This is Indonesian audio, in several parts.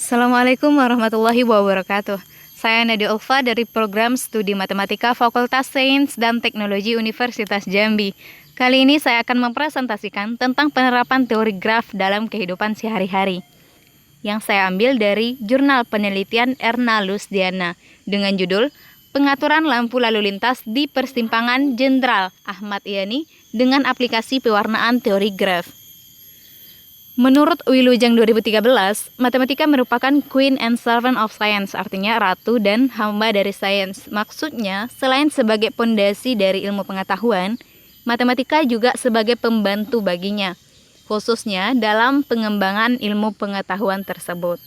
Assalamualaikum warahmatullahi wabarakatuh. Saya Nadia Ulfa dari program Studi Matematika Fakultas Sains dan Teknologi Universitas Jambi. Kali ini saya akan mempresentasikan tentang penerapan teori graf dalam kehidupan sehari-hari, yang saya ambil dari Jurnal Penelitian Erna Lusdiana dengan judul Pengaturan Lampu Lalu Lintas di Persimpangan Jenderal Ahmad Yani dengan Aplikasi Pewarnaan Teori Graf. Menurut Wilujeng 2013, matematika merupakan queen and servant of science, artinya ratu dan hamba dari sains. Maksudnya, selain sebagai pondasi dari ilmu pengetahuan, matematika juga sebagai pembantu baginya, khususnya dalam pengembangan ilmu pengetahuan tersebut.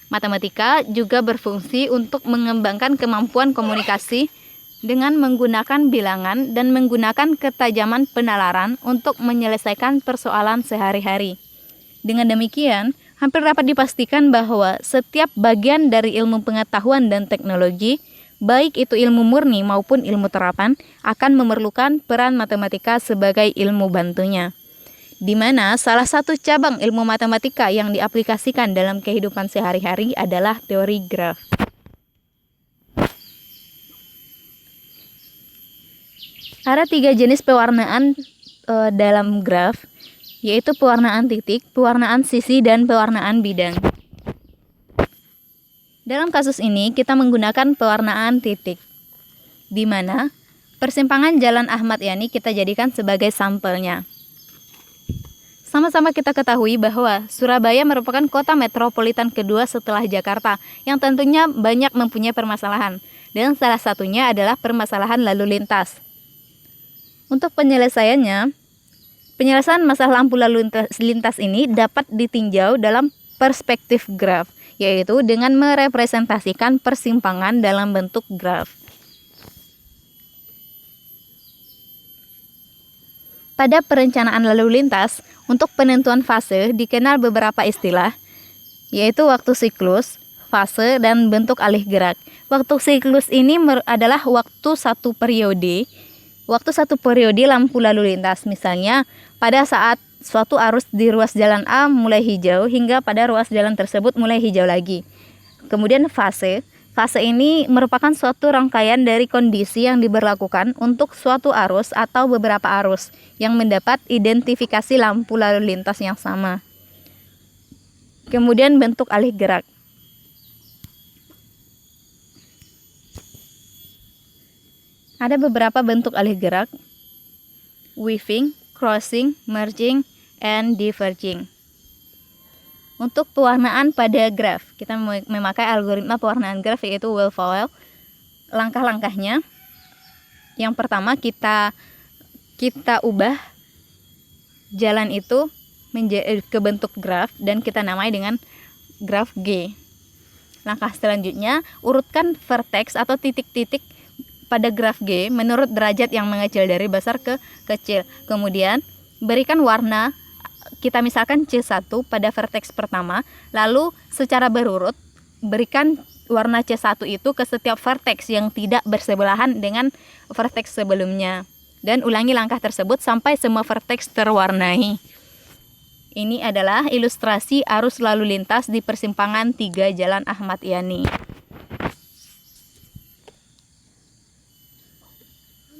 Matematika juga berfungsi untuk mengembangkan kemampuan komunikasi dengan menggunakan bilangan dan menggunakan ketajaman penalaran untuk menyelesaikan persoalan sehari-hari. Dengan demikian, hampir dapat dipastikan bahwa setiap bagian dari ilmu pengetahuan dan teknologi, baik itu ilmu murni maupun ilmu terapan, akan memerlukan peran matematika sebagai ilmu bantunya. Di mana salah satu cabang ilmu matematika yang diaplikasikan dalam kehidupan sehari-hari adalah teori graf. Ada 3 jenis pewarnaan dalam graf, yaitu pewarnaan titik, pewarnaan sisi, dan pewarnaan bidang. Dalam kasus ini, kita menggunakan pewarnaan titik, di mana persimpangan Jalan Ahmad Yani kita jadikan sebagai sampelnya. Sama-sama kita ketahui bahwa Surabaya merupakan kota metropolitan kedua setelah Jakarta, yang tentunya banyak mempunyai permasalahan, dan salah satunya adalah permasalahan lalu lintas. Untuk penyelesaian masalah lampu lalu lintas ini dapat ditinjau dalam perspektif graf, yaitu dengan merepresentasikan persimpangan dalam bentuk graf. Pada perencanaan lalu lintas, untuk penentuan fase dikenal beberapa istilah, yaitu waktu siklus, fase, dan bentuk alih gerak. Waktu siklus ini adalah waktu satu periode lampu lalu lintas, misalnya pada saat suatu arus di ruas jalan A mulai hijau hingga pada ruas jalan tersebut mulai hijau lagi. Kemudian fase ini merupakan suatu rangkaian dari kondisi yang diberlakukan untuk suatu arus atau beberapa arus yang mendapat identifikasi lampu lalu lintas yang sama. Kemudian bentuk alih gerak. Ada beberapa bentuk alih gerak: weaving, crossing, merging, and diverging. Untuk pewarnaan pada graf, kita memakai algoritma pewarnaan graf, yaitu Welle-Fowl. Langkah-langkahnya, yang pertama kita ubah jalan itu ke bentuk graf dan kita namai dengan graf G. Langkah selanjutnya, urutkan vertex atau titik-titik pada graf G menurut derajat yang mengecil dari besar ke kecil. Kemudian berikan warna, kita misalkan C1 pada vertex pertama, lalu secara berurut berikan warna C1 itu ke setiap vertex yang tidak bersebelahan dengan vertex sebelumnya, dan ulangi langkah tersebut sampai semua vertex terwarnai. Ini adalah ilustrasi arus lalu lintas di persimpangan 3 Jalan Ahmad Yani.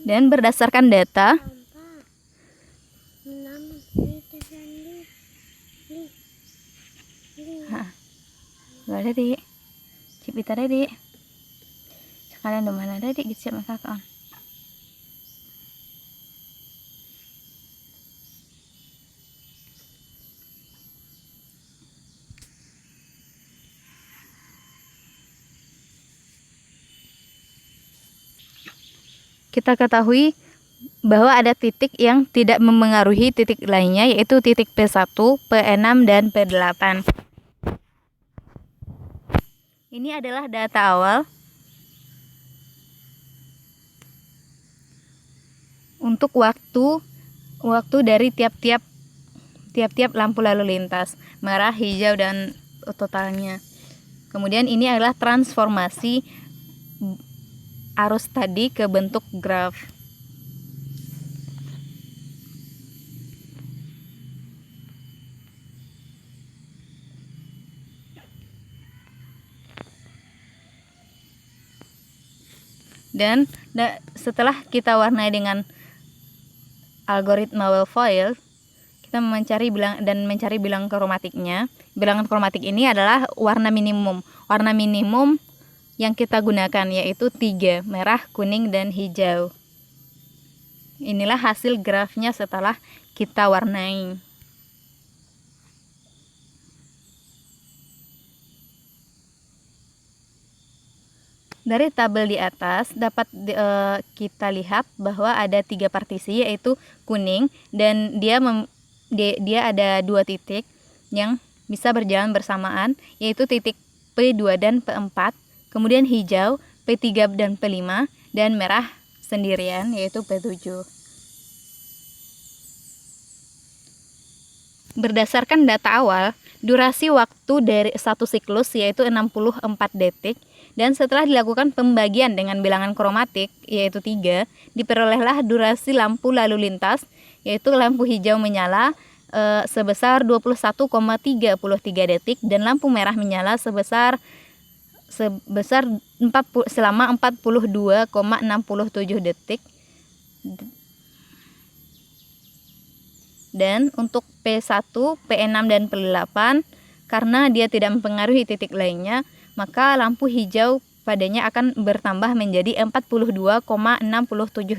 Dan berdasarkan data, ada di cipita di sekalian domana ada di siap kakak. Kita ketahui bahwa ada titik yang tidak memengaruhi titik lainnya, yaitu titik P1, P6, dan P8. Ini adalah data awal untuk waktu dari tiap-tiap lampu lalu lintas, merah, hijau, dan totalnya. Kemudian ini adalah transformasi arus tadi ke bentuk graf. Dan setelah kita warnai dengan algoritma Wheel-Foil, kita mencari bilangan kromatiknya. Bilangan kromatik ini adalah warna minimum. Warna minimum yang kita gunakan yaitu 3, merah, kuning, dan hijau. Inilah hasil grafnya setelah kita warnai. Dari tabel di atas dapat kita lihat bahwa ada 3 partisi, yaitu kuning, dan dia ada 2 titik yang bisa berjalan bersamaan, yaitu titik P2 dan P4, kemudian hijau P3 dan P5, dan merah sendirian yaitu P7. Berdasarkan data awal, durasi waktu dari satu siklus yaitu 64 detik, dan setelah dilakukan pembagian dengan bilangan kromatik yaitu 3, diperolehlah durasi lampu lalu lintas yaitu lampu hijau menyala sebesar 21,33 detik dan lampu merah menyala selama 42,67 detik. Dan untuk P1, P6 dan P8 karena dia tidak mempengaruhi titik lainnya, maka lampu hijau padanya akan bertambah menjadi 42,67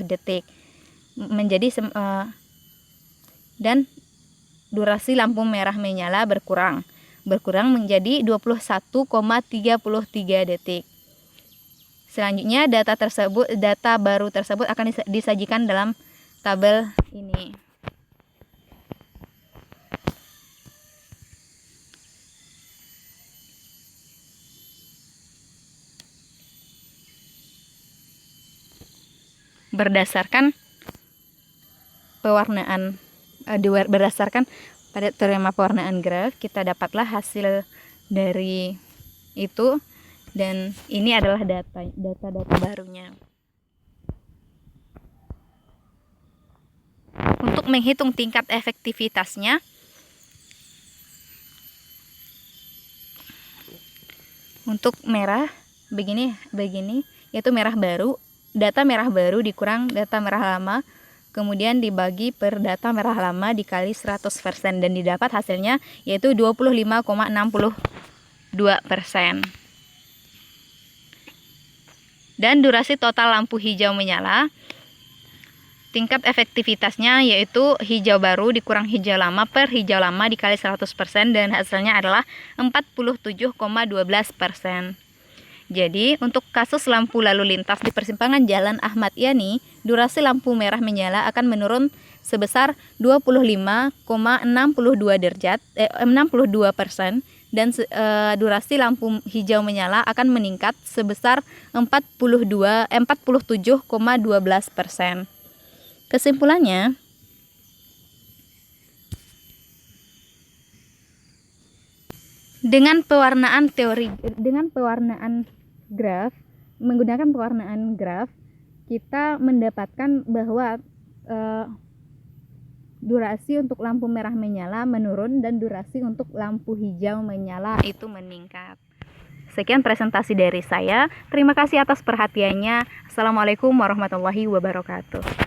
detik. Dan durasi lampu merah menyala berkurang menjadi 21,33 detik. Selanjutnya data baru tersebut akan disajikan dalam tabel ini. Berdasarkan pada teorema pewarnaan graf, kita dapatlah hasil dari itu, dan ini adalah data barunya. Untuk menghitung tingkat efektivitasnya, untuk merah begini yaitu merah baru, data merah baru dikurang data merah lama, kemudian dibagi per data merah lama dikali 100%, dan didapat hasilnya yaitu 25,62%. Dan durasi total lampu hijau menyala, tingkat efektivitasnya yaitu hijau baru dikurang hijau lama per hijau lama dikali 100%, dan hasilnya adalah 47,12%. Jadi, untuk kasus lampu lalu lintas di persimpangan Jalan Ahmad Yani, durasi lampu merah menyala akan menurun sebesar 25,62%, dan durasi lampu hijau menyala akan meningkat sebesar 47,12%. Kesimpulannya, menggunakan pewarnaan graf, kita mendapatkan bahwa durasi untuk lampu merah menyala menurun dan durasi untuk lampu hijau menyala itu meningkat. Sekian presentasi dari saya. Terima kasih atas perhatiannya. Assalamualaikum warahmatullahi wabarakatuh.